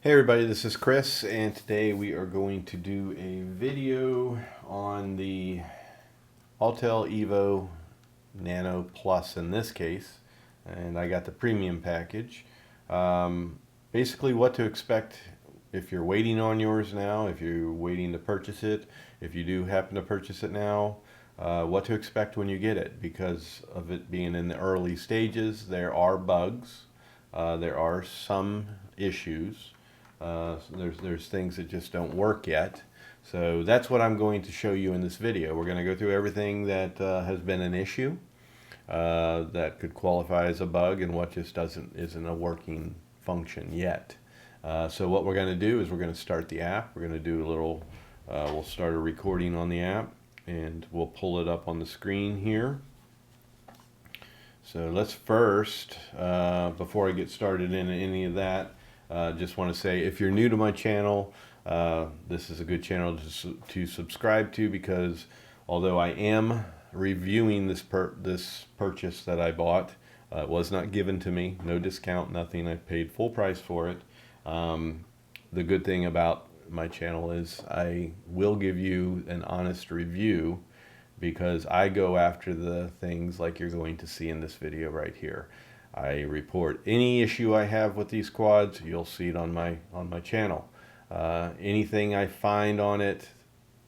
Hey everybody, this is Chris, and today we are going to do a video on the Autel Evo Nano Plus in this case, and I got the premium package. Basically what to expect if you're waiting on yours now, if you're waiting to purchase it, if you do happen to purchase it now, what to expect when you get it. Because of it being in the early stages, there are bugs, there are some issues. There's things that just don't work yet. So that's what I'm going to show you in this video. We're going to go through everything that has been an issue that could qualify as a bug and what just isn't a working function yet. So what we're going to do is we're going to start the app. We're going to do a little, we'll start a recording on the app and we'll pull it up on the screen here. So let's first, before I get started in any of that, just want to say, if you're new to my channel, this is a good channel to subscribe to, because although I am reviewing this purchase that I bought, it was not given to me, no discount, nothing. I paid full price for it. The good thing about my channel is I will give you an honest review, because I go after the things like you're going to see in this video right here. I report any issue I have with these quads. You'll see it on my channel. Anything I find on it,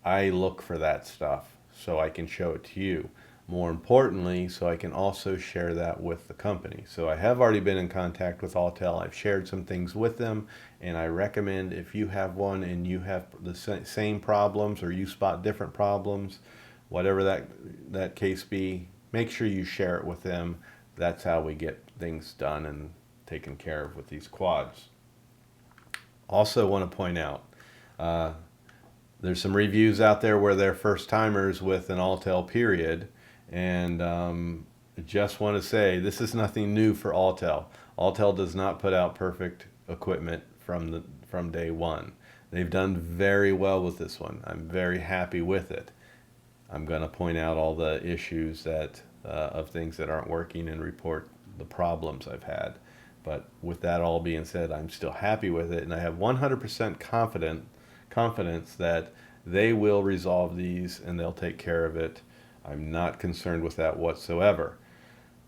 I look for that stuff so I can show it to you. More importantly, so I can also share that with the company. So I have already been in contact with Autel. I've shared some things with them, and I recommend, if you have one and you have the same problems, or you spot different problems, whatever that case be, make sure you share it with them. That's how we get things done and taken care of with these quads. Also want to point out, there's some reviews out there where they're first timers with an Autel period, and just want to say, this is nothing new for Autel. Autel does not put out perfect equipment from day one. They've done very well with this one. I'm very happy with it. I'm going to point out all the issues that of things that aren't working and report the problems I've had. But with that all being said, I'm still happy with it, and I have 100% confidence that they will resolve these and they'll take care of it. I'm not concerned with that whatsoever.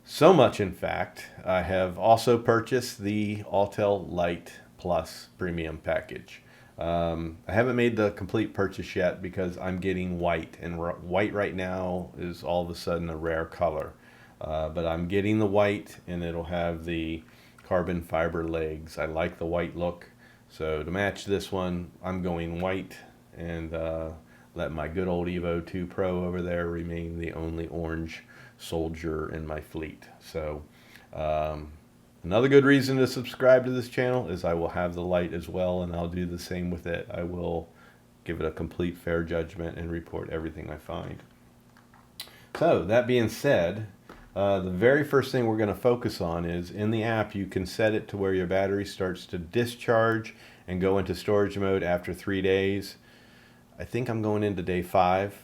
So much, in fact, I have also purchased the Autel Lite Plus premium package. I haven't made the complete purchase yet because I'm getting white, and white right now is all of a sudden a rare color. But I'm getting the white, and it'll have the carbon fiber legs. I like the white look, so to match this one, I'm going white, and let my good old Evo 2 Pro over there remain the only orange soldier in my fleet. So another good reason to subscribe to this channel is I will have the light as well, and I'll do the same with it. I will give it a complete fair judgment and report everything I find. So that being said, the very first thing we're going to focus on is, in the app you can set it to where your battery starts to discharge and go into storage mode after 3 days. I think I'm going into day 5.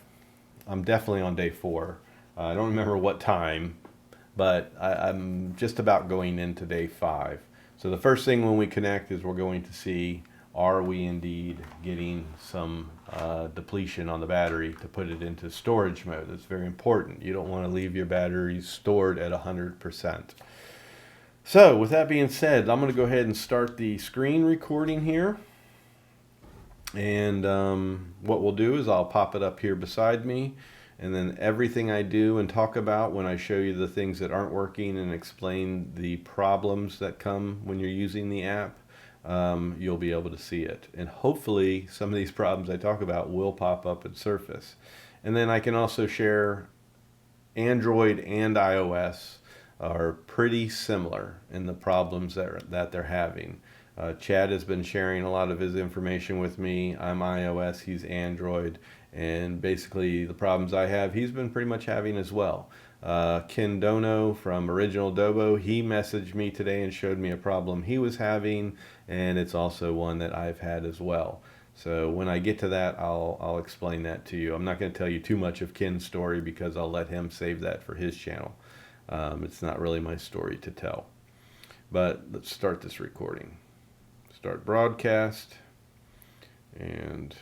I'm definitely on day 4. I don't remember what time, but I'm just about going into day 5. So the first thing when we connect is we're going to see, are we indeed getting some depletion on the battery to put it into storage mode. That's very important. You don't want to leave your batteries stored at 100%. So with that being said, I'm going to go ahead and start the screen recording here. And what we'll do is I'll pop it up here beside me, and then everything I do and talk about when I show you the things that aren't working and explain the problems that come when you're using the app, you'll be able to see it. And hopefully some of these problems I talk about will pop up and surface. And then I can also share Android and iOS are pretty similar in the problems that they're having. Chad has been sharing a lot of his information with me. I'm iOS, he's Android, and basically the problems I have, he's been pretty much having as well. Ken Dono from Original Dobo, he messaged me today and showed me a problem he was having, and it's also one that I've had as well. So when I get to that, I'll explain that to you. I'm not going to tell you too much of Ken's story because I'll let him save that for his channel. It's not really my story to tell. But let's start this recording. start broadcast, and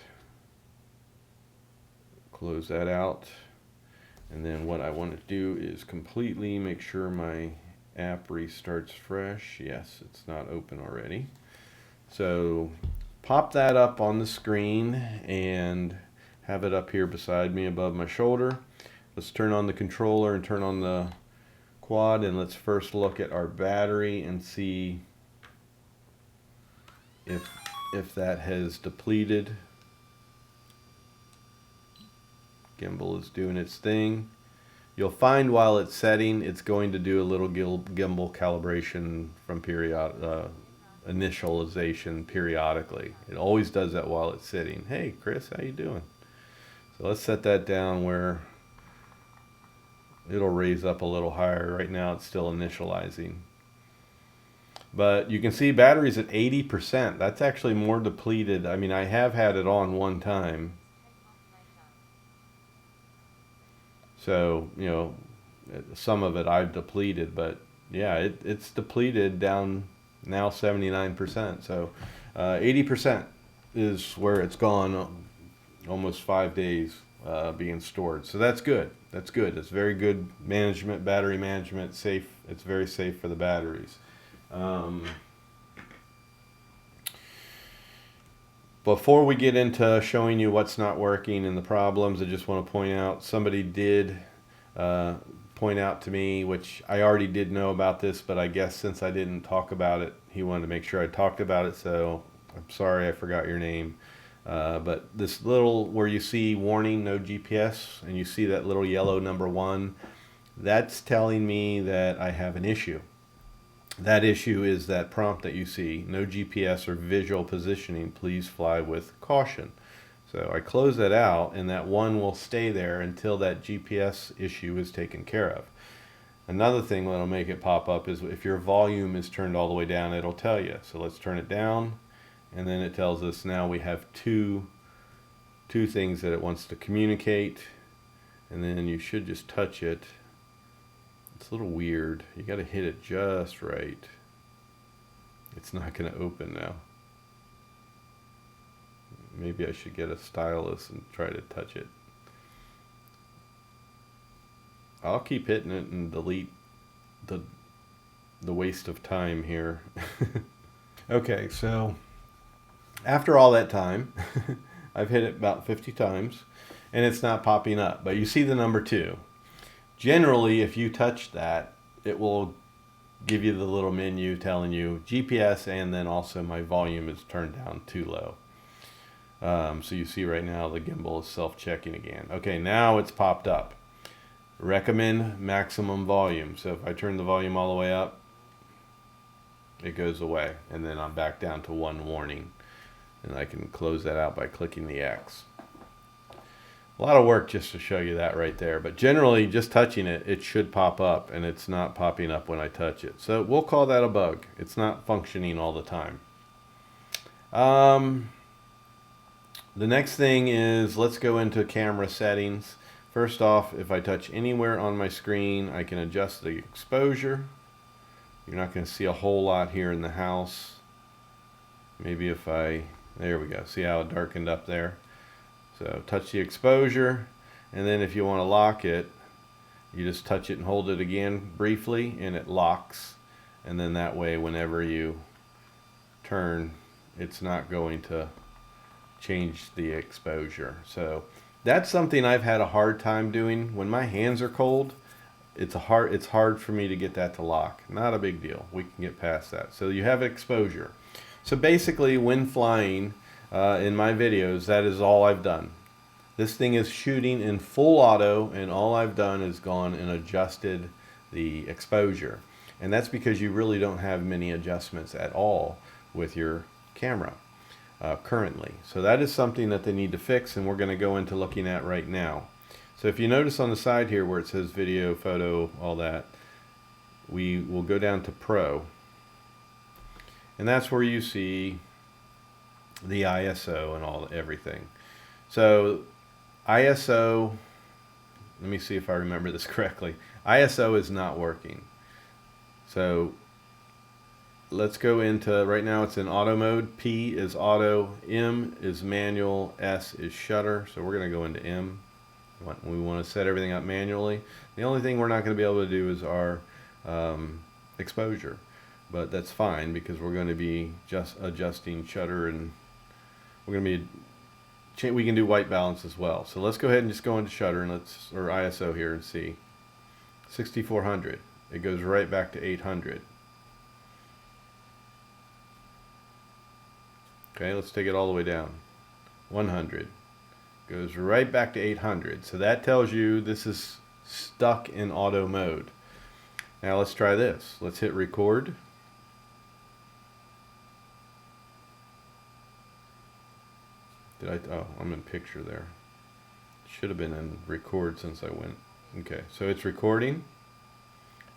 close that out. And then what I want to do is completely make sure my app restarts fresh. Yes, it's not open already. So pop that up on the screen and have it up here beside me above my shoulder. Let's turn on the controller and turn on the quad, and let's first look at our battery and see if that has depleted. Gimbal is doing its thing. You'll find while it's setting, it's going to do a little gimbal calibration from initialization periodically. It always does that while it's sitting. Hey Chris, how you doing? So let's set that down where it'll raise up a little higher. Right now it's still initializing. But you can see battery's at 80%. That's actually more depleted. I mean, I have had it on one time. So, you know, some of it I've depleted, but yeah, it's depleted down now 79%. So 80% is where it's gone, almost 5 days being stored. So that's good. That's good. It's very good management, battery management, safe. It's very safe for the batteries. Before we get into showing you what's not working and the problems, I just want to point out, somebody did point out to me, which I already did know about this, but I guess since I didn't talk about it, he wanted to make sure I talked about it, so I'm sorry I forgot your name. But this little, where you see warning, no GPS, and you see that little yellow number 1, that's telling me that I have an issue. That issue is that prompt that you see, no GPS or visual positioning, please fly with caution. So I close that out, and that 1 will stay there until that GPS issue is taken care of. Another thing that'll make it pop up is if your volume is turned all the way down, it'll tell you. So let's turn it down, and then it tells us now we have two things that it wants to communicate, and then you should just touch it. It's a little weird. You got to hit it just right. It's not going to open now. Maybe I should get a stylus and try to touch it. I'll keep hitting it and delete the waste of time here. Okay, so after all that time, I've hit it about 50 times and it's not popping up, but you see the number 2. Generally, if you touch that, it will give you the little menu telling you GPS, and then also my volume is turned down too low. So you see right now the gimbal is self-checking again. Okay, now it's popped up. Recommend maximum volume. So if I turn the volume all the way up, it goes away, and then I'm back down to 1 warning. And I can close that out by clicking the X. A lot of work just to show you that right there, but generally just touching it, it should pop up, and it's not popping up when I touch it. So we'll call that a bug. It's not functioning all the time. The next thing is, let's go into camera settings. First off, if I touch anywhere on my screen, I can adjust the exposure. You're not going to see a whole lot here in the house. Maybe if there we go. See how it darkened up there? So touch the exposure, and then if you want to lock it, you just touch it and hold it again briefly, and it locks. And then that way, whenever you turn, it's not going to change the exposure. So that's something I've had a hard time doing. When my hands are cold, it's hard for me to get that to lock. Not a big deal. We can get past that. So you have exposure. So basically, when flying, in my videos, that is all I've done. This thing is shooting in full auto, and all I've done is gone and adjusted the exposure. And that's because you really don't have many adjustments at all with your camera currently. So that is something that they need to fix, and we're going to go into looking at right now. So if you notice on the side here where it says video, photo, all that, we will go down to Pro. And that's where you see the ISO and everything. So ISO, let me see if I remember this correctly. ISO is not working. So let's go into, right now it's in auto mode. P is auto, M is manual, S is shutter. So we're going to go into M. We want to set everything up manually. The only thing we're not going to be able to do is our exposure, but that's fine because we're going to be just adjusting shutter, and we're going to be, we can do white balance as well. So let's go ahead and just go into shutter and or ISO here and see. 6400. It goes right back to 800. Okay, let's take it all the way down. 100. Goes right back to 800. So that tells you this is stuck in auto mode. Now let's try this. Let's hit record. Oh, I'm in picture there. Should have been in record since I went. Okay, so it's recording.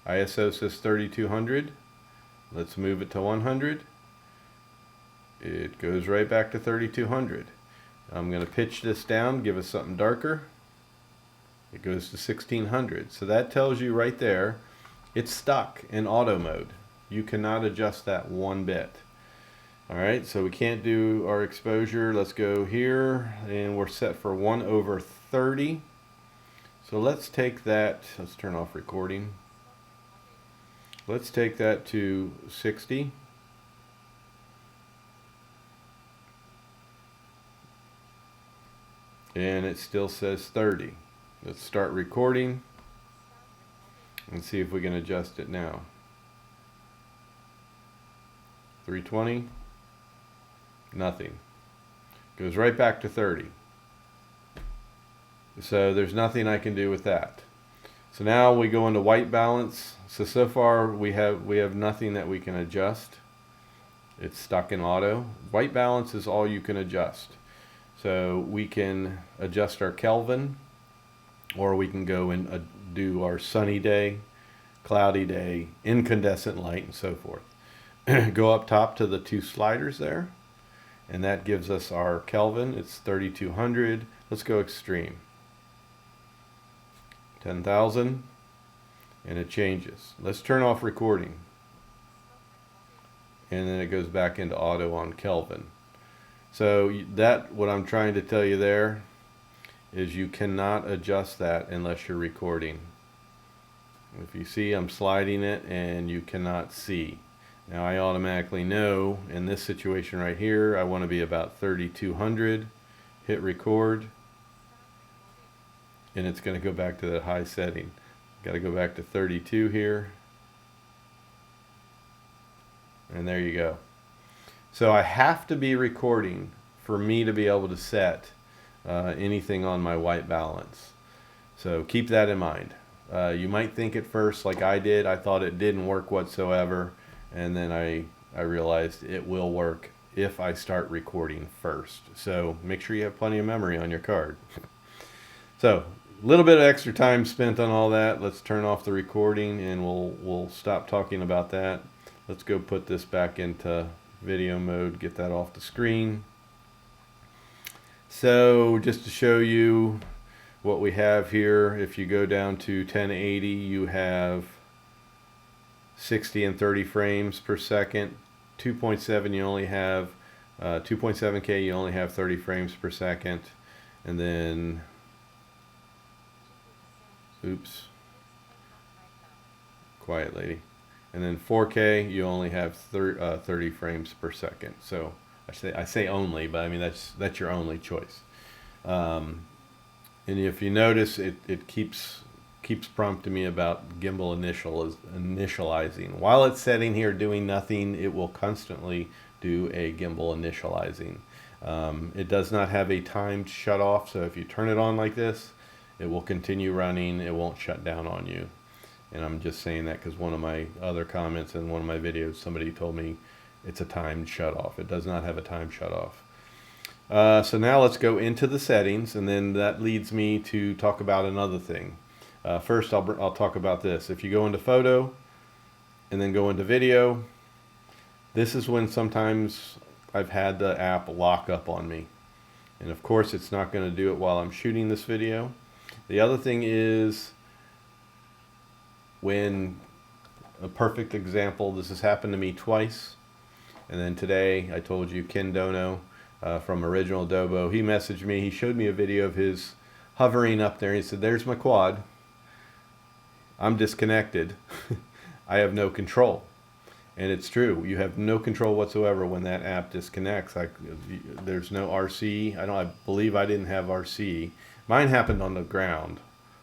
ISO says 3200. Let's move it to 100. It goes right back to 3200. I'm going to pitch this down, give us something darker. It goes to 1600. So that tells you right there, it's stuck in auto mode. You cannot adjust that one bit. Alright, so we can't do our exposure. Let's go here, and we're set for 1/30. So let's take that, let's turn off recording. Let's take that to 60. And it still says 30. Let's start recording and see if we can adjust it now. 320. Nothing. Goes right back to 30. So there's nothing I can do with that. So now we go into white balance. So far we have nothing that we can adjust. It's stuck in auto. White balance is all you can adjust. So we can adjust our Kelvin, or we can go and do our sunny day, cloudy day, incandescent light, and so forth. Go up top to the two sliders there, and that gives us our Kelvin. It's 3200. Let's go extreme. 10,000, and it changes. Let's turn off recording, and then it goes back into auto on Kelvin. So that, what I'm trying to tell you there, is you cannot adjust that unless you're recording. If you see, I'm sliding it and you cannot see. Now I automatically know in this situation right here, I want to be about 3200. Hit record, and it's going to go back to that high setting. Got to go back to 32 here, and there you go. So I have to be recording for me to be able to set anything on my white balance. So keep that in mind. You might think at first, like I did, I thought it didn't work whatsoever, and then I realized it will work if I start recording first. So make sure you have plenty of memory on your card. So a little bit of extra time spent on all that. Let's turn off the recording, and we'll stop talking about that. Let's go put this back into video mode, get that off the screen. So just to show you what we have here, if you go down to 1080, you have 60 and 30 frames per second. 2.7 you only have 2.7K, you only have 30 frames per second. And then oops, quiet lady. And then 4K, you only have 30 frames per second. So I say only, but I mean that's your only choice. And if you notice, it keeps prompting me about gimbal initializing. While it's sitting here doing nothing, it will constantly do a gimbal initializing. It does not have a timed shut off, so if you turn it on like this, it will continue running. It won't shut down on you. And I'm just saying that because one of my other comments in one of my videos, somebody told me it's a timed shut off. It does not have a time shut off. So now let's go into the settings, and then that leads me to talk about another thing. First, I'll talk about this. If you go into photo and then go into video, this is when sometimes I've had the app lock up on me. And of course, it's not going to do it while I'm shooting this video. The other thing is, when a perfect example. This has happened to me twice. And then today, I told you, Ken Dono from Original Adobo, he messaged me. He showed me a video of his hovering up there. He said, there's my quad. I'm disconnected. I have no control. And it's true. You have no control whatsoever when that app disconnects. There's no RC. I believe I didn't have RC. Mine happened on the ground.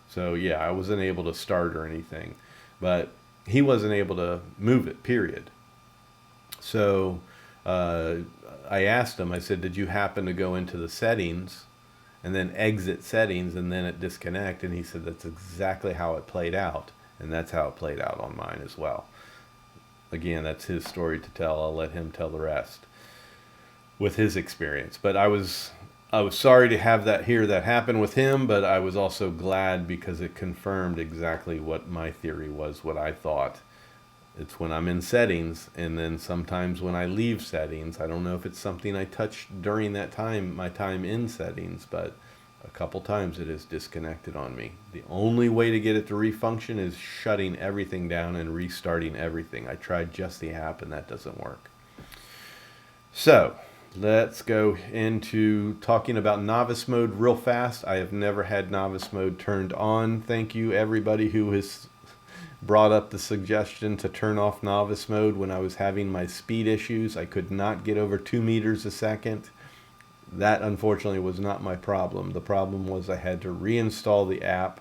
So yeah, I wasn't able to start or anything. But he wasn't able to move it, period. So I asked him, I said, did you happen to go into the settings and then exit settings and then it disconnect? And he said, that's exactly how it played out. And that's how it played out on mine as well. Again, that's his story to tell. I'll let him tell the rest with his experience. But I was sorry to hear that happen with him, but I was also glad because it confirmed exactly what my theory was, what I thought. It's when I'm in settings, and then sometimes when I leave settings, I don't know if it's something I touched during that time, my time in settings, but a couple times it has disconnected on me. The only way to get it to refunction is shutting everything down and restarting everything. I tried just the app and that doesn't work. So let's go into talking about novice mode real fast. I have never had novice mode turned on. Thank you everybody who has brought up the suggestion to turn off novice mode when I was having my speed issues. I could not get over 2 meters a second. That unfortunately was not my problem. The problem was I had to reinstall the app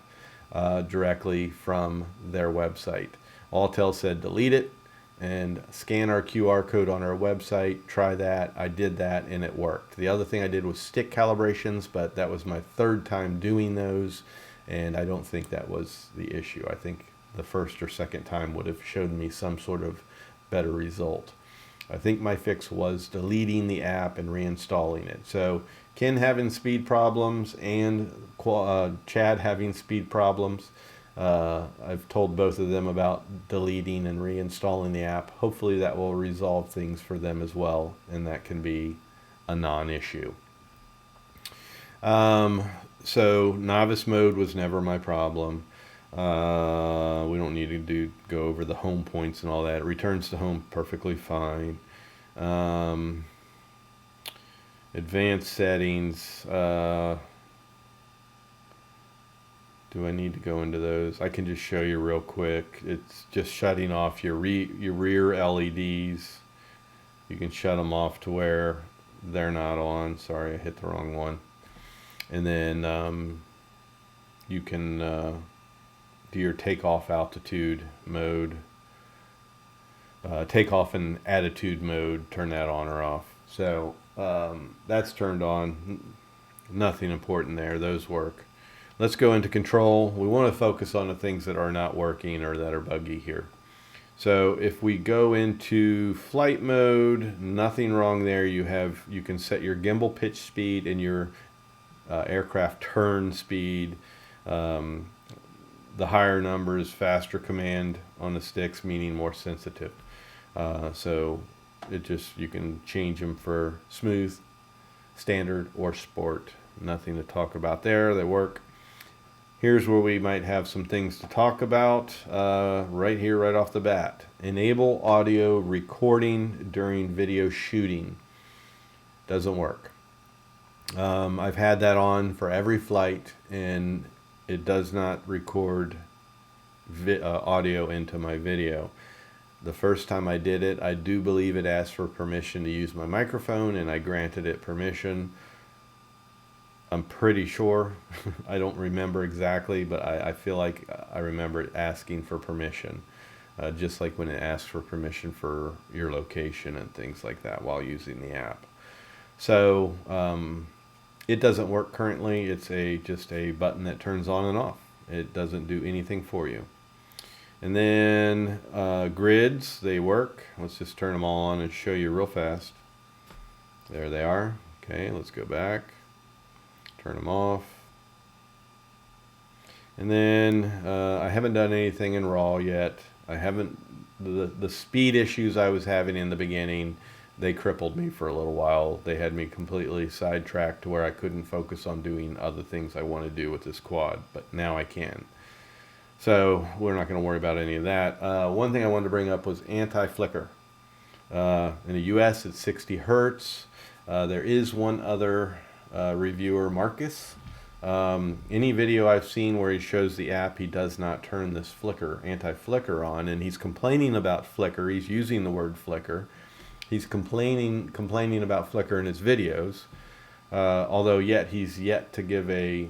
directly from their website. Autel said delete it and scan our QR code on our website. Try that. I did that and it worked. The other thing I did was stick calibrations, but that was my third time doing those, and I don't think that was the issue. I think the first or second time would have shown me some sort of better result. I think my fix was deleting the app and reinstalling it. So Ken having speed problems and Chad having speed problems. I've told both of them about deleting and reinstalling the app. Hopefully that will resolve things for them as well, and that can be a non-issue. So novice mode was never my problem. We don't need to go over the home points and all that. It returns to home perfectly fine. Advanced settings. Do I need to go into those? I can just show you real quick. It's just shutting off your rear LEDs. You can shut them off to where they're not on. Sorry, I hit the wrong one. And then you can do your takeoff altitude mode, takeoff and attitude mode, turn that on or off. So that's turned on. Nothing important there. Those work. Let's go into control. We want to focus on the things that are not working or that are buggy here. So if we go into flight mode, nothing wrong there. You can set your gimbal pitch speed and your aircraft turn speed. The higher numbers, faster command on the sticks, meaning more sensitive. So you can change them for smooth, standard, or sport. Nothing to talk about there. They work. Here's where we might have some things to talk about right here, right off the bat. Enable audio recording during video shooting. Doesn't work. I've had that on for every flight, and it does not record audio into my video. The first time I did it, I do believe it asked for permission to use my microphone, and I granted it permission. I'm pretty sure. I don't remember exactly, but I feel like I remember it asking for permission. Just like when it asks for permission for your location and things like that while using the app. So it doesn't work currently. It's just a button that turns on and off. It doesn't do anything for you. And then grids, they work. Let's just turn them all on and show you real fast. There they are. Okay, let's go back. Turn them off. And then I haven't done anything in RAW yet. I haven't, the speed issues I was having in the beginning, they crippled me for a little while. They had me completely sidetracked to where I couldn't focus on doing other things I want to do with this quad, but now I can. So we're not going to worry about any of that. One thing I wanted to bring up was anti-flicker. In the US it's 60 hertz. There is one other reviewer, Marcus. Any video I've seen where he shows the app, he does not turn this flicker, anti-flicker on, and he's complaining about flicker. He's using the word flicker. He's complaining about flicker in his videos, although he's yet to give a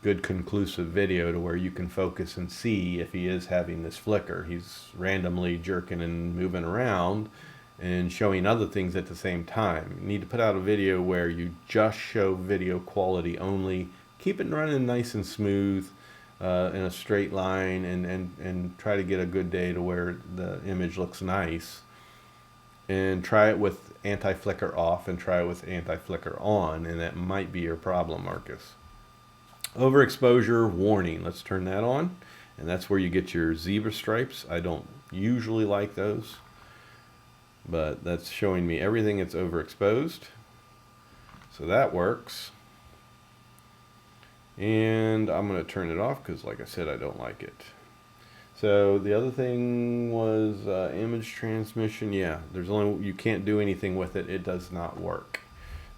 good conclusive video to where you can focus and see if he is having this flicker. He's randomly jerking and moving around and showing other things at the same time. You need to put out a video where you just show video quality only, keep it running nice and smooth in a straight line, and try to get a good day to where the image looks nice, and try it with anti-flicker off and try it with anti-flicker on, and that might be your problem, Marcus. Overexposure warning, let's turn that on, and that's where you get your zebra stripes. I don't usually like those, but that's showing me everything that's overexposed, so that works. And I'm going to turn it off because, like I said, I don't like it. So the other thing was image transmission. Yeah, you can't do anything with it. It does not work.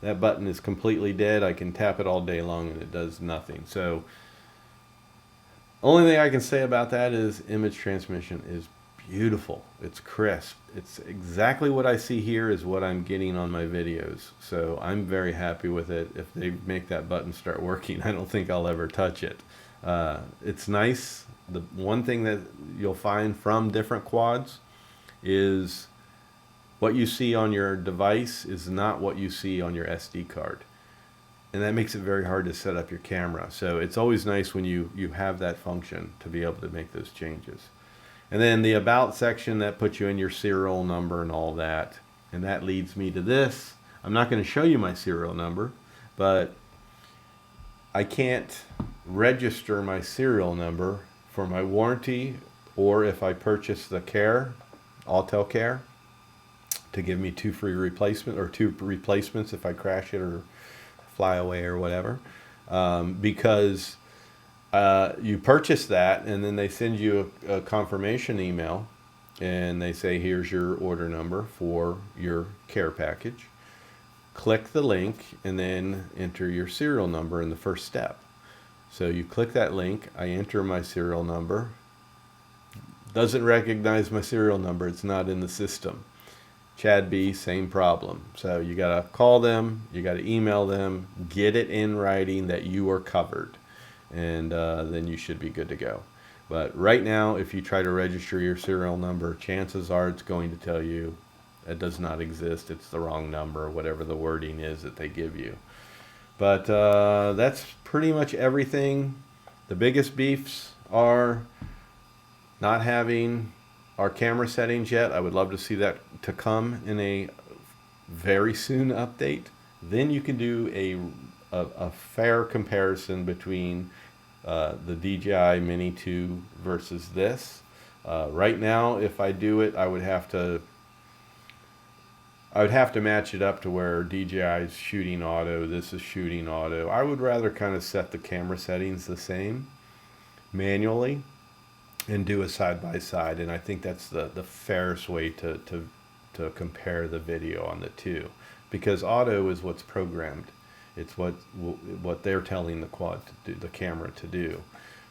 That button is completely dead. I can tap it all day long and it does nothing. So only thing I can say about that is image transmission is beautiful. It's crisp. It's exactly what I see here is what I'm getting on my videos. So I'm very happy with it. If they make that button start working, I don't think I'll ever touch it. It's nice. The one thing that you'll find from different quads is what you see on your device is not what you see on your SD card. And that makes it very hard to set up your camera. So it's always nice when you have that function to be able to make those changes. And then the about section, that puts you in your serial number and all that. And that leads me to this. I'm not going to show you my serial number, but I can't register my serial number for my warranty, or if I purchase the Care, Autel Care, to give me 2 free replacements, or 2 replacements if I crash it or fly away or whatever, because you purchase that and then they send you a confirmation email and they say, here's your order number for your care package. Click the link and then enter your serial number in the first step. So you click that link, I enter my serial number. Doesn't recognize my serial number, it's not in the system. Chad B, same problem. So you gotta call them, you gotta email them, get it in writing that you are covered, and then you should be good to go. But right now, if you try to register your serial number, chances are it's going to tell you it does not exist, it's the wrong number, whatever the wording is that they give you. But that's pretty much everything. The biggest beefs are not having our camera settings yet. I would love to see that to come in a very soon update. Then you can do a fair comparison between the DJI Mini 2 versus this. Right now, if I do it, I would have to match it up to where DJI is shooting auto, this is shooting auto. I would rather kind of set the camera settings the same manually and do a side by side, and I think that's the fairest way to compare the video on the two, because auto is what's programmed. It's what they're telling the quad to do, the camera to do.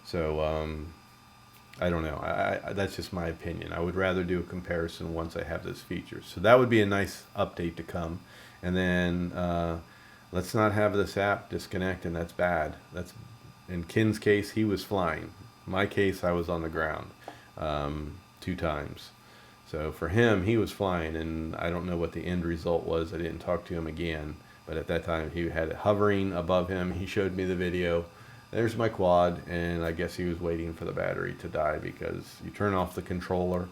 So I don't know. I that's just my opinion. I would rather do a comparison once I have those features. So that would be a nice update to come. And then let's not have this app disconnect, and that's bad. That's in Ken's case, he was flying. My case, I was on the ground 2 times. So for him, he was flying, and I don't know what the end result was. I didn't talk to him again, but at that time he had it hovering above him. He showed me the video. There's my quad, and I guess he was waiting for the battery to die, because you turn off the controller,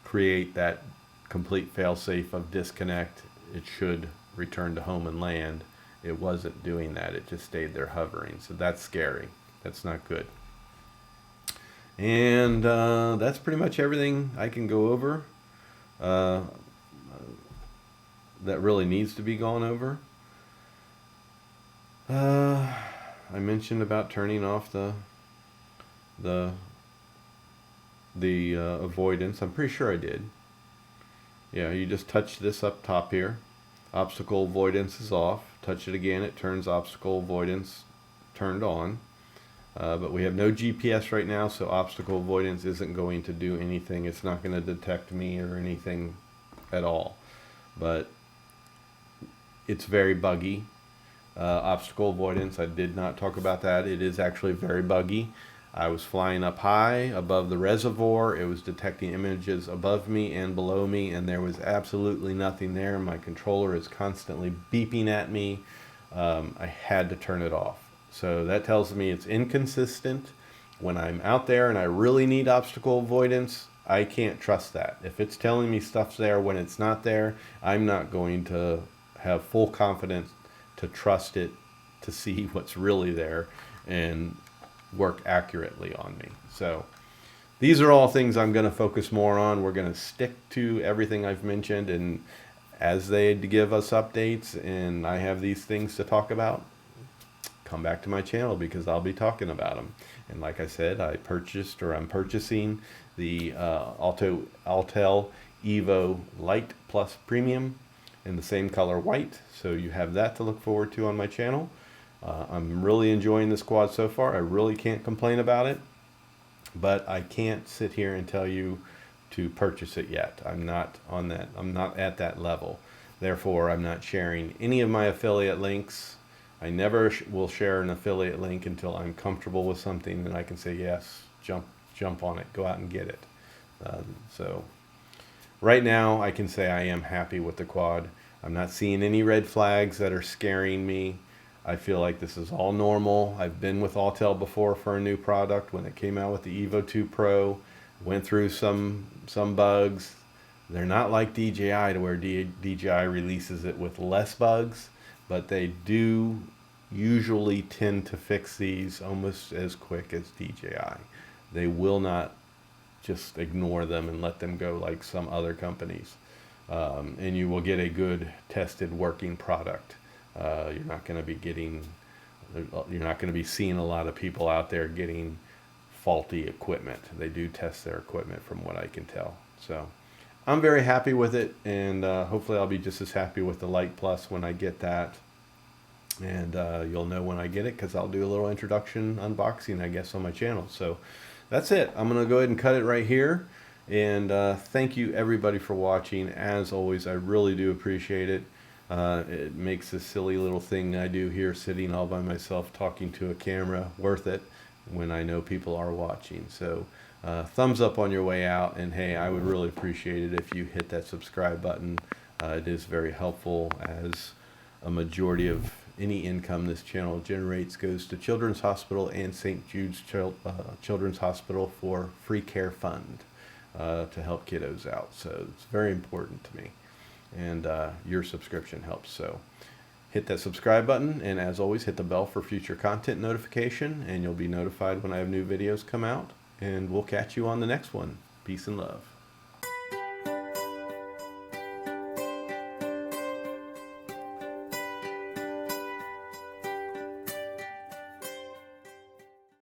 create that complete fail-safe of disconnect, it should return to home and land. It wasn't doing that. It just stayed there hovering. So that's scary. That's not good. And that's pretty much everything I can go over that really needs to be gone over. I mentioned about turning off the the avoidance. I'm pretty sure I did. Yeah, you just touch this up top here. Obstacle avoidance is off. Touch it again, it turns obstacle avoidance turned on. But we have no GPS right now, so obstacle avoidance isn't going to do anything. It's not going to detect me or anything at all. But it's very buggy. Obstacle avoidance, I did not talk about that. It is actually very buggy. I was flying up high above the reservoir. It was detecting images above me and below me, and there was absolutely nothing there. My controller is constantly beeping at me. I had to turn it off. So that tells me it's inconsistent. When I'm out there and I really need obstacle avoidance, I can't trust that. If it's telling me stuff's there when it's not there, I'm not going to have full confidence to trust it to see what's really there and work accurately on me. So these are all things I'm going to focus more on. We're going to stick to everything I've mentioned, and as they give us updates and I have these things to talk about, come back to my channel because I'll be talking about them. And like I said, I'm purchasing the Autel Evo Light Plus Premium in the same color white, so you have that to look forward to on my channel. I'm really enjoying this quad so far. I really can't complain about it, but I can't sit here and tell you to purchase it yet. I'm not on that. I'm not at that level. Therefore, I'm not sharing any of my affiliate links. I never will share an affiliate link until I'm comfortable with something and I can say, yes, jump on it, go out and get it. So right now I can say I am happy with the quad. I'm not seeing any red flags that are scaring me. I feel like this is all normal. I've been with Autel before for a new product when it came out with the Evo 2 Pro. Went through some bugs. They're not like DJI to where DJI releases it with less bugs, but they do usually tend to fix these almost as quick as DJI. They will not just ignore them and let them go like some other companies. And you will get a good tested working product. You're not going to be seeing a lot of people out there getting faulty equipment. They do test their equipment from what I can tell. So I'm very happy with it, and hopefully I'll be just as happy with the Light Plus when I get that. And you'll know when I get it because I'll do a little introduction unboxing, I guess, on my channel. So that's it. I'm going to go ahead and cut it right here. And thank you everybody for watching. As always, I really do appreciate it. It makes this silly little thing I do here sitting all by myself talking to a camera worth it when I know people are watching. So thumbs up on your way out, and hey, I would really appreciate it if you hit that subscribe button. It is very helpful, as a majority of any income this channel generates goes to Children's Hospital and St. Jude's Children's Hospital for free care fund to help kiddos out. So it's very important to me, and your subscription helps. So hit that subscribe button, and as always, hit the bell for future content notification, and you'll be notified when I have new videos come out, and we'll catch you on the next one. Peace and love.